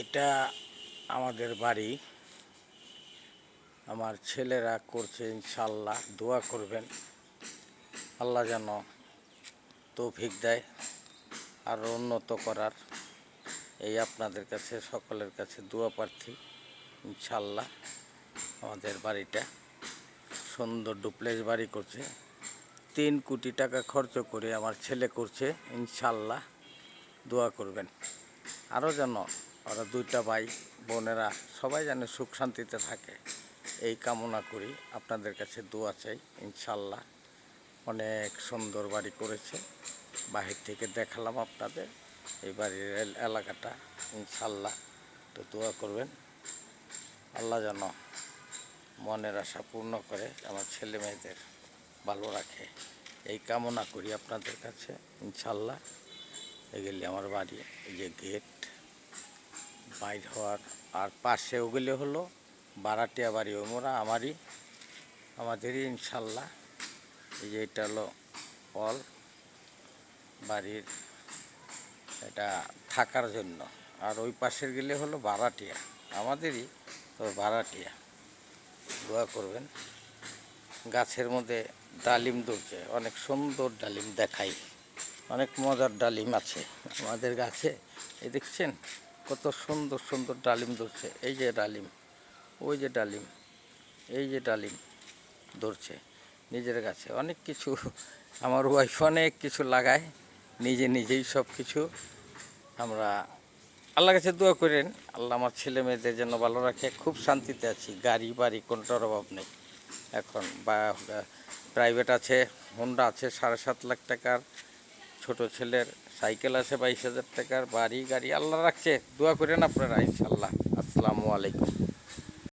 এটা আমাদের বাড়ি। আমার ছেলেরা করছে, ইনশাল্লাহ দোয়া করবেন আল্লাহ যেন তৌফিক দেয় আরও উন্নত করার। এই আপনাদের কাছে সকলের কাছে দোয়া প্রার্থী। ইনশাল্লাহ আমাদের বাড়িটা সুন্দর ডুপ্লেক্স বাড়ি করছে, 3 কোটি টাকা খরচ করে আমার ছেলে করছে। ইনশাল্লাহ দোয়া করবেন আরও যেন ওরা 2টা ভাই বোনেরা সবাই যেন সুখ শান্তিতে থাকে, এই কামনা করি। আপনাদের কাছে দোয়া চাই। ইনশাল্লাহ অনেক সুন্দর বাড়ি করেছে, বাহির থেকে দেখালাম আপনাদের এই বাড়ির এলাকাটা। ইনশাল্লাহ তো দোয়া করবেন আল্লাহ যেন মনের আশা পূর্ণ করে, আমার ছেলে মেয়েদের ভালো রাখে, এই কামনা করি আপনাদের কাছে। ইনশাল্লাহ এগুলি আমার বাড়ি, এই যে গেট বাইর হওয়ার, আর পাশে ওগুলি হলো ভাড়াটিয়া বাড়ি, ওরা আমাদেরই। ইনশাল্লাহ এই যে এটা হলো হল বাড়ির, এটা থাকার জন্য। আর ওই পাশের গেলে হলো ভাড়াটিয়া, আমাদেরই, তো ভাড়াটিয়া। দোয়া করবেন। গাছের মধ্যে ডালিম ধরছে, অনেক সুন্দর ডালিম দেখাই, অনেক মজার ডালিম আছে আমাদের গাছে। এই দেখছেন কত সুন্দর সুন্দর ডালিম ধরছে। এই যে ডালিম, ওই যে ডালিম, এই যে ডালিম ধরছে নিজের গাছে। অনেক কিছু আমার ওয়াইফ অনেক কিছু লাগায়, নিজেই সব কিছু। আমরা আল্লাহর কাছে দোয়া করেন আল্লাহ আমার ছেলে মেয়েদের যেন ভালো রাখে। খুব শান্তিতে আছি, গাড়ি বাড়ি কোনটার অভাব নেই এখন। বা প্রাইভেট আছে, হোন্ডা আছে 7.5 লাখ টাকার, ছোট ছেলের সাইকেল আছে 22,000 টাকার, বাড়ি গাড়ি আল্লাহ রাখছে। দোয়া করেন আপনারা। ইনশাল্লাহ। আসসালামু আলাইকুম।